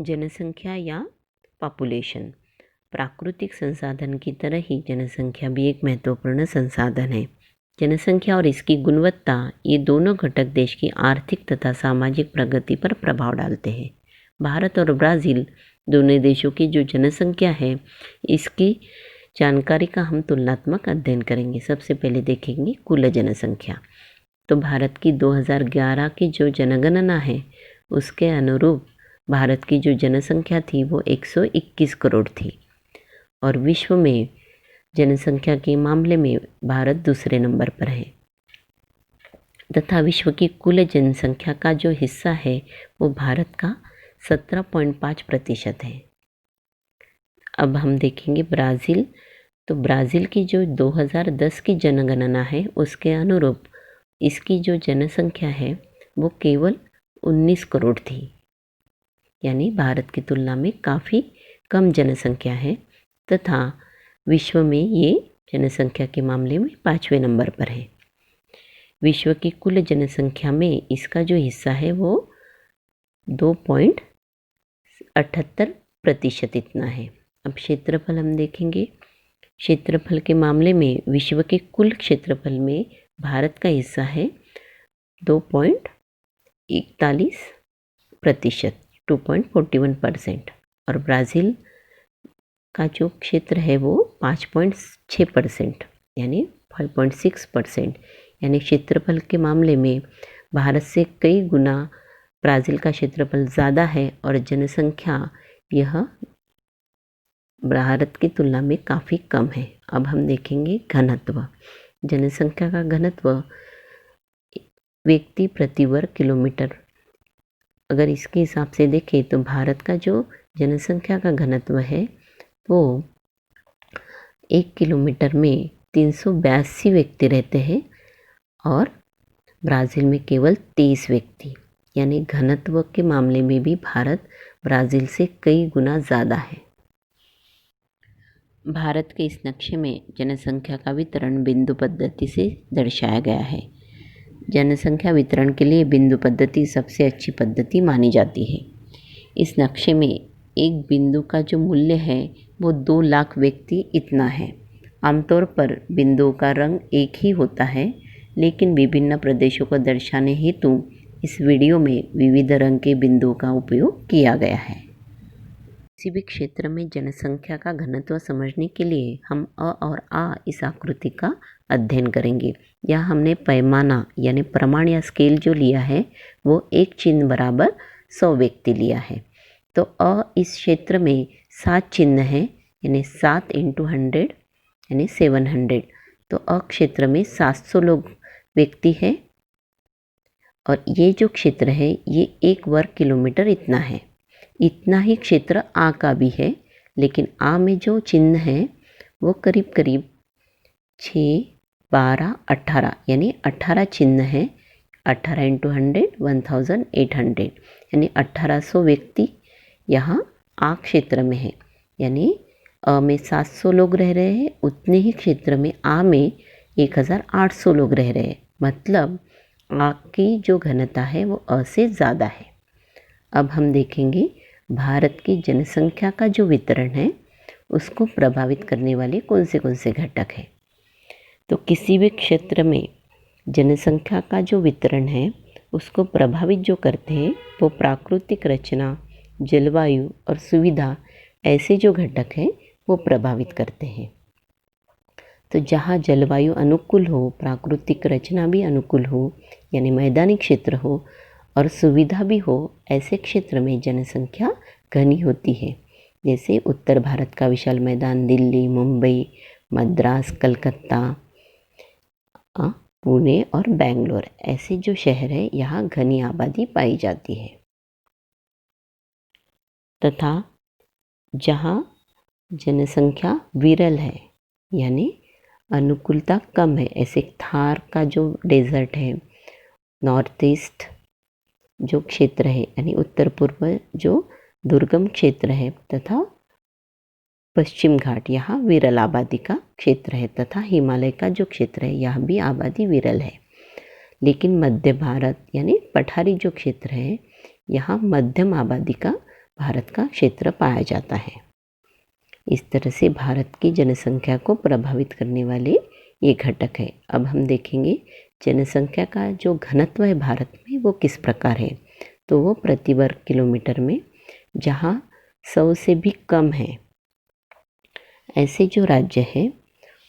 जनसंख्या या पॉपुलेशन प्राकृतिक संसाधन की तरह ही जनसंख्या भी एक महत्वपूर्ण संसाधन है। जनसंख्या और इसकी गुणवत्ता ये दोनों घटक देश की आर्थिक तथा सामाजिक प्रगति पर प्रभाव डालते हैं। भारत और ब्राज़ील दोनों देशों की जो जनसंख्या है इसकी जानकारी का हम तुलनात्मक अध्ययन करेंगे। सबसे पहले देखेंगे कुल जनसंख्या। तो भारत की 2011 की जो जनगणना है उसके अनुरूप भारत की जो जनसंख्या थी वो 121 करोड़ थी और विश्व में जनसंख्या के मामले में भारत दूसरे नंबर पर है तथा विश्व की कुल जनसंख्या का जो हिस्सा है वो भारत का 17.5% है। अब हम देखेंगे ब्राज़ील। तो ब्राज़ील की जो 2010 की जनगणना है उसके अनुरूप इसकी जो जनसंख्या है वो केवल 19 करोड़ थी, यानी भारत की तुलना में काफ़ी कम जनसंख्या है तथा विश्व में ये जनसंख्या के मामले में 5वें नंबर पर है। विश्व की कुल जनसंख्या में इसका जो हिस्सा है वो 2.78% इतना है। अब क्षेत्रफल हम देखेंगे। क्षेत्रफल के मामले में विश्व के कुल क्षेत्रफल में भारत का हिस्सा है 2.41%, 2.41% और ब्राज़ील का जो क्षेत्र है वो 5.6% यानी 5.6%, यानी क्षेत्रफल के मामले में भारत से कई गुना ब्राज़ील का क्षेत्रफल ज़्यादा है और जनसंख्या यह भारत की तुलना में काफ़ी कम है। अब हम देखेंगे घनत्व। जनसंख्या का घनत्व व्यक्ति प्रति वर्ग किलोमीटर, अगर इसके हिसाब से देखें तो भारत का जो जनसंख्या का घनत्व है वो 1 किलोमीटर में 382 व्यक्ति रहते हैं और ब्राज़ील में केवल 23 व्यक्ति, यानी घनत्व के मामले में भी भारत ब्राज़ील से कई गुना ज़्यादा है। भारत के इस नक्शे में जनसंख्या का वितरण बिंदु पद्धति से दर्शाया गया है। जनसंख्या वितरण के लिए बिंदु पद्धति सबसे अच्छी पद्धति मानी जाती है। इस नक्शे में एक बिंदु का जो मूल्य है वो 2 लाख व्यक्ति इतना है। आमतौर पर बिंदुओं का रंग एक ही होता है, लेकिन विभिन्न प्रदेशों को दर्शाने हेतु इस वीडियो में विविध रंग के बिंदुओं का उपयोग किया गया है। किसी भी क्षेत्र में जनसंख्या का घनत्व समझने के लिए हम अ और आ इस आकृति का अध्ययन करेंगे। यहाँ हमने पैमाना यानी प्रमाण या स्केल जो लिया है वो एक चिन्ह बराबर 100 व्यक्ति लिया है। तो अ इस क्षेत्र में 7 चिन्ह हैं, यानी 7 × 100 यानी 700। तो अ क्षेत्र में 700 लोग व्यक्ति हैं और ये जो क्षेत्र है ये 1 वर्ग किलोमीटर इतना है। इतना ही क्षेत्र आ का भी है, लेकिन आ में जो चिन्ह है वो करीब करीब 6, 12, 18 यानी 18 चिन्ह हैं। 18 × 100 1800 यानी 1800 व्यक्ति यहाँ आ क्षेत्र में है, यानी अ में 700 लोग रह रहे हैं, उतने ही क्षेत्र में आ में 1800 लोग रह रहे हैं। मतलब आ की जो घनता है वो अ से ज़्यादा है। अब हम देखेंगे भारत की जनसंख्या का जो वितरण है उसको प्रभावित करने वाले कौन से घटक हैं। तो किसी भी क्षेत्र में जनसंख्या का जो वितरण है उसको प्रभावित जो करते हैं वो प्राकृतिक रचना, जलवायु और सुविधा ऐसे जो घटक हैं वो प्रभावित करते हैं। तो जहाँ जलवायु अनुकूल हो, प्राकृतिक रचना भी अनुकूल हो यानी मैदानी क्षेत्र हो और सुविधा भी हो, ऐसे क्षेत्र में जनसंख्या घनी होती है। जैसे उत्तर भारत का विशाल मैदान दिल्ली, मुंबई, मद्रास, कलकत्ता, पुणे और बेंगलोर ऐसे जो शहर है यहाँ घनी आबादी पाई जाती है। तथा जहाँ जनसंख्या विरल है यानी अनुकूलता कम है, ऐसे थार का जो डेजर्ट है, नॉर्थ ईस्ट जो क्षेत्र है यानी उत्तर पूर्व जो दुर्गम क्षेत्र है तथा पश्चिम घाट यहाँ विरल आबादी का क्षेत्र है तथा हिमालय का जो क्षेत्र है यह भी आबादी विरल है। लेकिन मध्य भारत यानी पठारी जो क्षेत्र है यहाँ मध्यम आबादी का भारत का क्षेत्र पाया जाता है। इस तरह से भारत की जनसंख्या को प्रभावित करने वाले ये घटक है। अब हम देखेंगे जनसंख्या का जो घनत्व है भारत में वो किस प्रकार है। तो वो प्रति वर्ग किलोमीटर में जहाँ 100 से भी कम है ऐसे जो राज्य है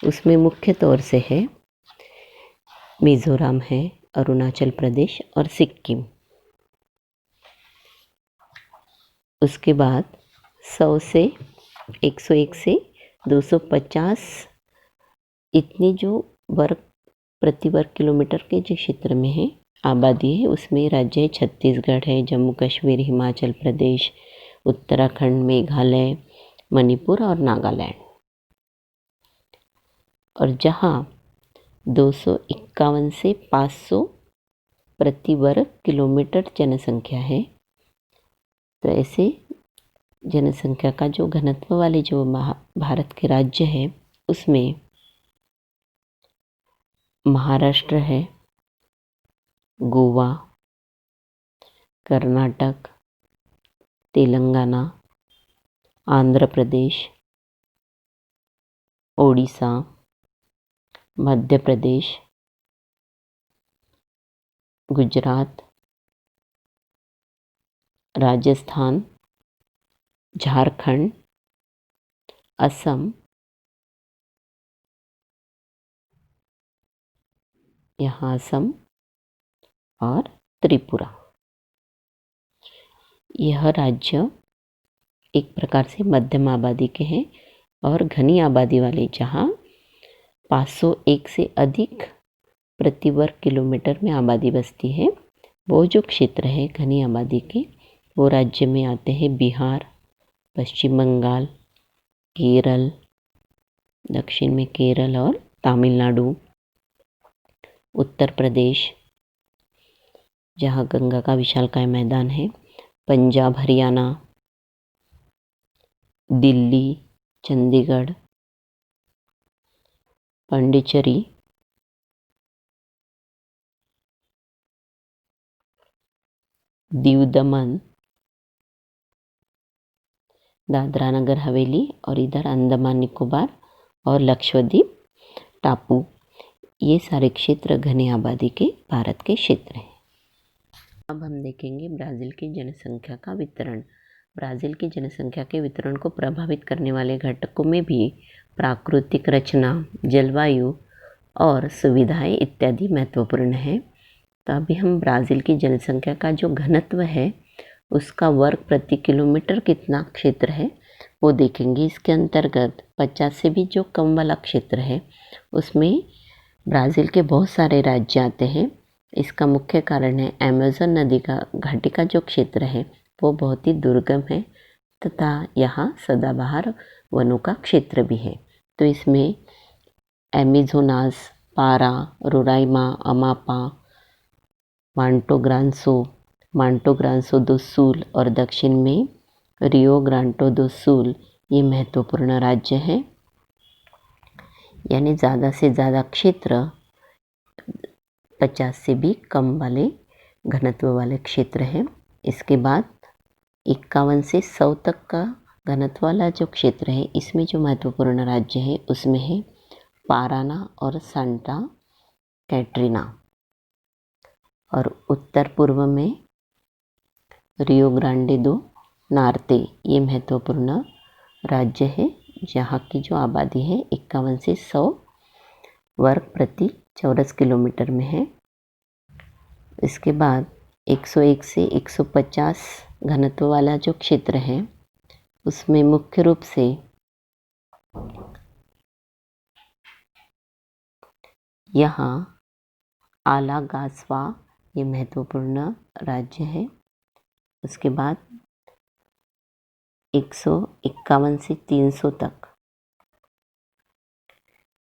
उसमें मुख्य तौर से है मिज़ोरम है, अरुणाचल प्रदेश और सिक्किम। उसके बाद 100 से 101 से 250 इतनी जो प्रति वर्ग किलोमीटर के जो क्षेत्र में है आबादी है उसमें राज्य है छत्तीसगढ़ है, जम्मू कश्मीर, हिमाचल प्रदेश, उत्तराखंड, मेघालय, मणिपुर और नागालैंड। और जहाँ 251 से 500 प्रति वर्ग किलोमीटर जनसंख्या है तो ऐसे जनसंख्या का जो घनत्व वाले जो भारत के राज्य है उसमें महाराष्ट्र है, गोवा, कर्नाटक, तेलंगाना, आंध्र प्रदेश, ओडिशा, मध्य प्रदेश, गुजरात, राजस्थान, झारखंड, असम, यहाँ असम और त्रिपुरा। यह राज्य एक प्रकार से मध्यम आबादी के हैं और घनी आबादी वाले जहाँ 501 से अधिक प्रति वर्ग किलोमीटर में आबादी बसती है वो जो क्षेत्र है घनी आबादी के वो राज्य में आते हैं बिहार, पश्चिम बंगाल, केरल, दक्षिण में केरल और तमिलनाडु, उत्तर प्रदेश जहाँ गंगा का विशालकाय मैदान है, पंजाब, हरियाणा, दिल्ली, चंडीगढ़, पांडिचेरी, दीव दमन, दादरा नगर हवेली और इधर अंडमान निकोबार और लक्षद्वीप टापू, ये सारे क्षेत्र घने आबादी के भारत के क्षेत्र हैं। अब हम देखेंगे ब्राज़ील की जनसंख्या का वितरण। ब्राज़ील की जनसंख्या के वितरण को प्रभावित करने वाले घटकों में भी प्राकृतिक रचना, जलवायु और सुविधाएं इत्यादि महत्वपूर्ण है। तो अभी हम ब्राज़ील की जनसंख्या का जो घनत्व है उसका वर्ग प्रति किलोमीटर कितना क्षेत्र है वो देखेंगे। इसके अंतर्गत 50 से भी जो कम वाला क्षेत्र है उसमें ब्राज़ील के बहुत सारे राज्य आते हैं। इसका मुख्य कारण है अमेज़न नदी का घाटी का जो क्षेत्र है वो बहुत ही दुर्गम है तथा यहाँ सदाबहार वनों का क्षेत्र भी है। तो इसमें एमेजोनास, पारा, रोराइमा, अमापा, मांटो ग्रांसो दो सुल और दक्षिण में रियो ग्रांडो दो सुल ये महत्वपूर्ण राज्य हैं। यानी ज़्यादा से ज़्यादा क्षेत्र 50 से भी कम वाले घनत्व वाले क्षेत्र हैं। इसके बाद 51 से 100 तक का घनत्व वाला जो क्षेत्र है इसमें जो महत्वपूर्ण राज्य है उसमें है पाराना और सांता कैटरीना। और उत्तर पूर्व में रियो ग्रांडे दो नॉर्ते ये महत्वपूर्ण राज्य है जहाँ की जो आबादी है 51 से 100 वर्ग प्रति चौरस किलोमीटर में है। इसके बाद 101 से 150 घनत्व वाला जो क्षेत्र है उसमें मुख्य रूप से यहाँ आलागास्वा ये महत्वपूर्ण राज्य है। उसके बाद 151 से 300 तक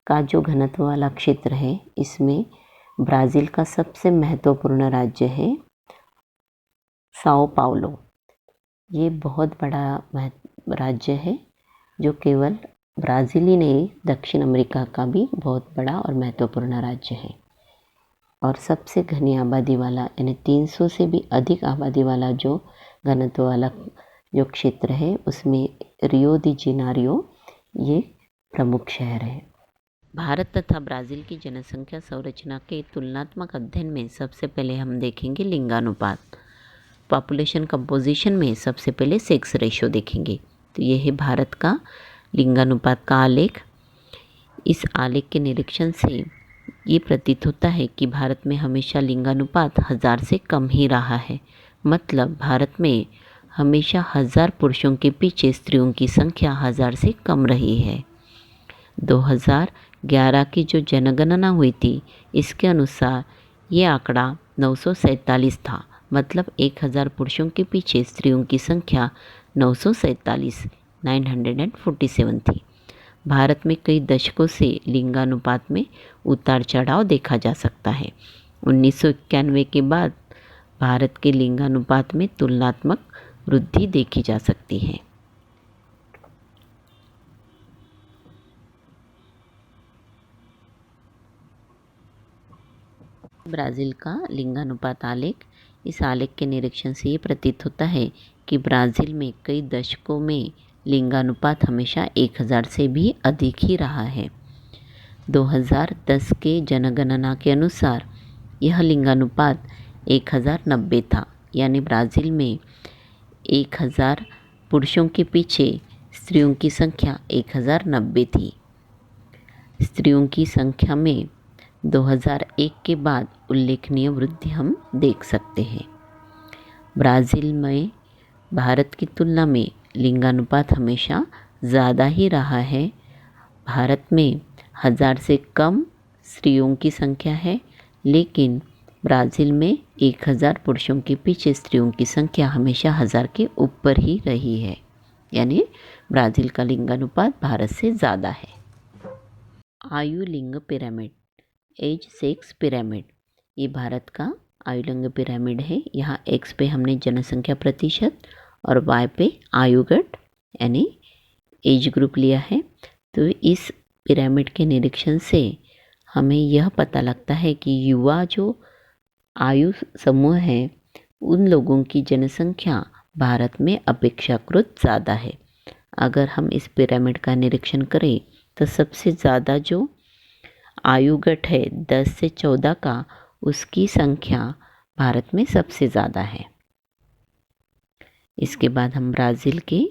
का जो घनत्व वाला क्षेत्र है इसमें ब्राज़ील का सबसे महत्वपूर्ण राज्य है साओ पाउलो। ये बहुत बड़ा राज्य है जो केवल ब्राज़ील ही नहीं, दक्षिण अमेरिका का भी बहुत बड़ा और महत्वपूर्ण राज्य है। और सबसे घनी आबादी वाला यानी 300 से भी अधिक आबादी वाला जो घनत्व वाला जो क्षेत्र है उसमें रियो दी जेनेरियो ये प्रमुख शहर है। भारत तथा ब्राज़ील की जनसंख्या संरचना के तुलनात्मक अध्ययन में सबसे पहले हम देखेंगे लिंगानुपात। पॉपुलेशन कंपोजिशन में सबसे पहले सेक्स रेशो देखेंगे। तो ये है भारत का लिंगानुपात का आलेख। इस आलेख के निरीक्षण से ये प्रतीत होता है कि भारत में हमेशा लिंगानुपात 1000 से कम ही रहा है। मतलब भारत में हमेशा 1000 पुरुषों के पीछे स्त्रियों की संख्या 1000 से कम रही है। 2011 की जो जनगणना हुई थी इसके अनुसार ये आंकड़ा 947 था। मतलब 1000 पुरुषों के पीछे स्त्रियों की संख्या 947 थी। भारत में कई दशकों से लिंगानुपात में उतार चढ़ाव देखा जा सकता है। 1991 के बाद भारत के लिंगानुपात में तुलनात्मक वृद्धि देखी जा सकती है। ब्राज़ील का लिंगानुपात आलेख। इस आलेख के निरीक्षण से ये प्रतीत होता है कि ब्राज़ील में कई दशकों में लिंगानुपात हमेशा 1000 से भी अधिक ही रहा है। 2010 के जनगणना के अनुसार यह लिंगानुपात 1090 था। यानी ब्राज़ील में 1000 पुरुषों के पीछे स्त्रियों की संख्या 1090 थी। स्त्रियों की संख्या में 2001 के बाद उल्लेखनीय वृद्धि हम देख सकते हैं। ब्राज़ील में भारत की तुलना में लिंगानुपात हमेशा ज़्यादा ही रहा है। भारत में 1000 से कम स्त्रियों की संख्या है, लेकिन ब्राज़ील में 1000 पुरुषों के पीछे स्त्रियों की संख्या हमेशा 1000 के ऊपर ही रही है। यानी ब्राज़ील का लिंगानुपात भारत से ज़्यादा है। आयु लिंग पिरामिड, एज सेक्स पिरामिड, ये भारत का आयु लिंग पिरामिड है। यहाँ एक्स पे हमने जनसंख्या प्रतिशत और वाई पे आयुगट यानी एज ग्रुप लिया है। तो इस पिरामिड के निरीक्षण से हमें यह पता लगता है कि युवा जो आयु समूह है उन लोगों की जनसंख्या भारत में अपेक्षाकृत ज़्यादा है। अगर हम इस पिरामिड का निरीक्षण करें तो सबसे ज़्यादा जो आयुगट है 10 से 14 का, उसकी संख्या भारत में सबसे ज़्यादा है। इसके बाद हम ब्राज़ील के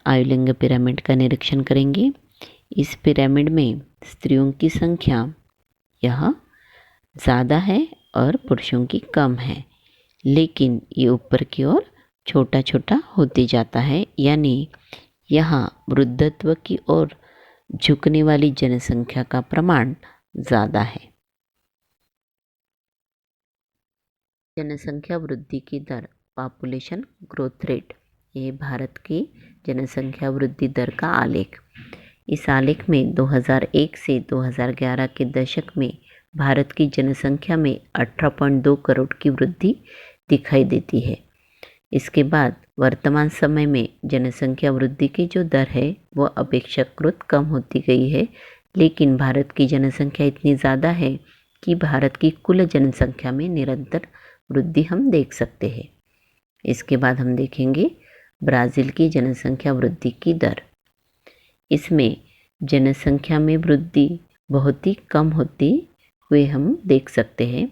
आयुलिंग पिरामिड का निरीक्षण करेंगे। इस पिरामिड में स्त्रियों की संख्या यह ज़्यादा है और पुरुषों की कम है, लेकिन ये ऊपर की ओर छोटा छोटा होते जाता है। यानी यहाँ वृद्धत्व की ओर झुकने वाली जनसंख्या का प्रमाण ज़्यादा है। जनसंख्या वृद्धि की दर, पॉपुलेशन ग्रोथ रेट, ये भारत की जनसंख्या वृद्धि दर का आलेख। इस आलेख में 2001 से 2011 के दशक में भारत की जनसंख्या में 18.2 करोड़ की वृद्धि दिखाई देती है। इसके बाद वर्तमान समय में जनसंख्या वृद्धि की जो दर है वो अपेक्षाकृत कम होती गई है, लेकिन भारत की जनसंख्या इतनी ज़्यादा है कि भारत की कुल जनसंख्या में निरंतर वृद्धि हम देख सकते हैं। इसके बाद हम देखेंगे ब्राज़ील की जनसंख्या वृद्धि की दर। इसमें जनसंख्या में वृद्धि बहुत ही कम होती हुए हम देख सकते हैं,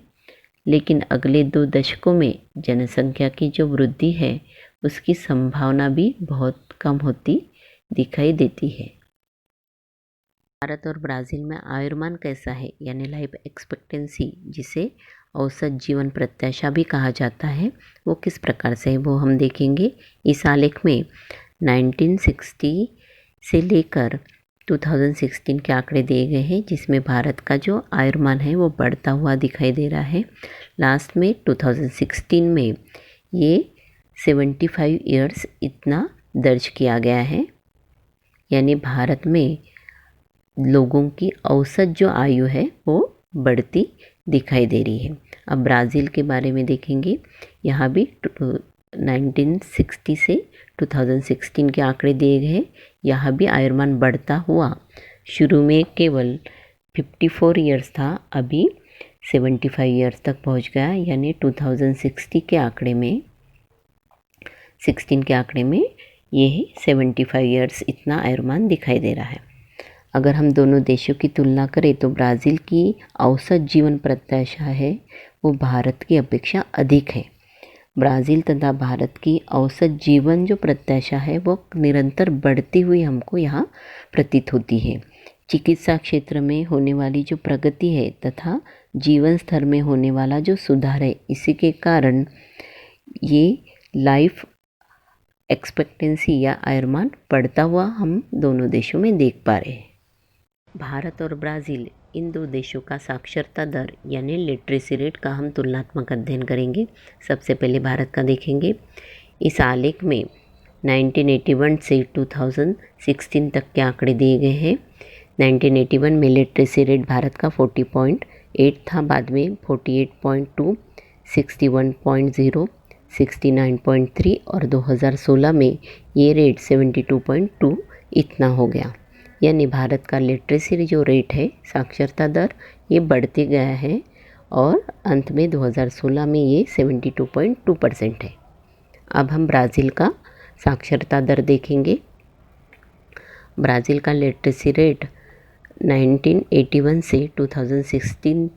लेकिन अगले 2 दशकों में जनसंख्या की जो वृद्धि है उसकी संभावना भी बहुत कम होती दिखाई देती है। भारत और ब्राज़ील में आयुर्मान कैसा है, यानी लाइफ एक्सपेक्टेंसी, जिसे औसत जीवन प्रत्याशा भी कहा जाता है, वो किस प्रकार से है वो हम देखेंगे। इस आलेख में 1960 से लेकर 2016 के आंकड़े दिए गए हैं, जिसमें भारत का जो आयुर्मान है वो बढ़ता हुआ दिखाई दे रहा है। लास्ट में 2016 में ये 75 ईयर्स इतना दर्ज किया गया है। यानी भारत में लोगों की औसत जो आयु है वो बढ़ती दिखाई दे रही है। अब ब्राज़ील के बारे में देखेंगे। यहाँ भी 1960 से 2016 के आंकड़े दिए गए हैं। यहाँ भी आयुर्मान बढ़ता हुआ शुरू में केवल 54 ईयर्स था, अभी 75 ईयर्स तक पहुँच गया, यानी 2016 के आंकड़े में 16 के आंकड़े में ये 75 ईयर्स इतना आयुर्मान दिखाई दे रहा है। अगर हम दोनों देशों की तुलना करें तो ब्राज़ील की औसत जीवन प्रत्याशा है वो भारत की अपेक्षा अधिक है। ब्राज़ील तथा भारत की औसत जीवन जो प्रत्याशा है वो निरंतर बढ़ती हुई हमको यहाँ प्रतीत होती है। चिकित्सा क्षेत्र में होने वाली जो प्रगति है तथा जीवन स्तर में होने वाला जो सुधार है, इसी के कारण ये लाइफ एक्सपेक्टेंसी या आयुर्मान बढ़ता हुआ हम दोनों देशों में देख पा रहे हैं। भारत और ब्राज़ील इन दो देशों का साक्षरता दर यानी लिटरेसी रेट का हम तुलनात्मक अध्ययन करेंगे। सबसे पहले भारत का देखेंगे। इस आलेख में 1981 से 2016 तक के आंकड़े दिए गए हैं। 1981 में लिटरेसी रेट भारत का 40.8 था, बाद में 48.2, 61.0, 69.3 और 2016 में ये रेट 72.2 इतना हो गया। यानी भारत का लिटरेसी जो रेट है, साक्षरता दर, ये बढ़ते गया है और अंत में 2016 में ये 72.2% है। अब हम ब्राज़ील का साक्षरता दर देखेंगे। ब्राज़ील का लिटरेसी रेट 1981 से 2016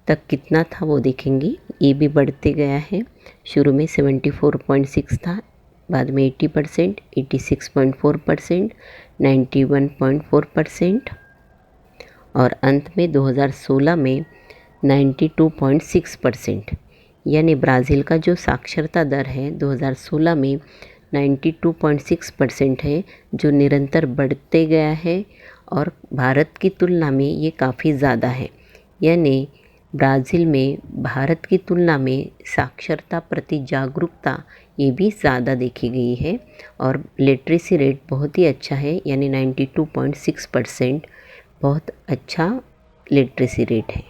तक कितना था वो देखेंगे। ये भी बढ़ते गया है। शुरू में 74.6 था, बाद में 80%, 86.4%, 91.4% और अंत में 2016 में 92.6%। यानी ब्राज़ील का जो साक्षरता दर है 2016 में 92.6% है, जो निरंतर बढ़ते गया है और भारत की तुलना में ये काफ़ी ज़्यादा है। यानी ब्राज़ील में भारत की तुलना में साक्षरता प्रति जागरूकता ये भी ज़्यादा देखी गई है और लिटरेसी रेट बहुत ही अच्छा है, यानी 92.6% बहुत अच्छा लिटरेसी रेट है।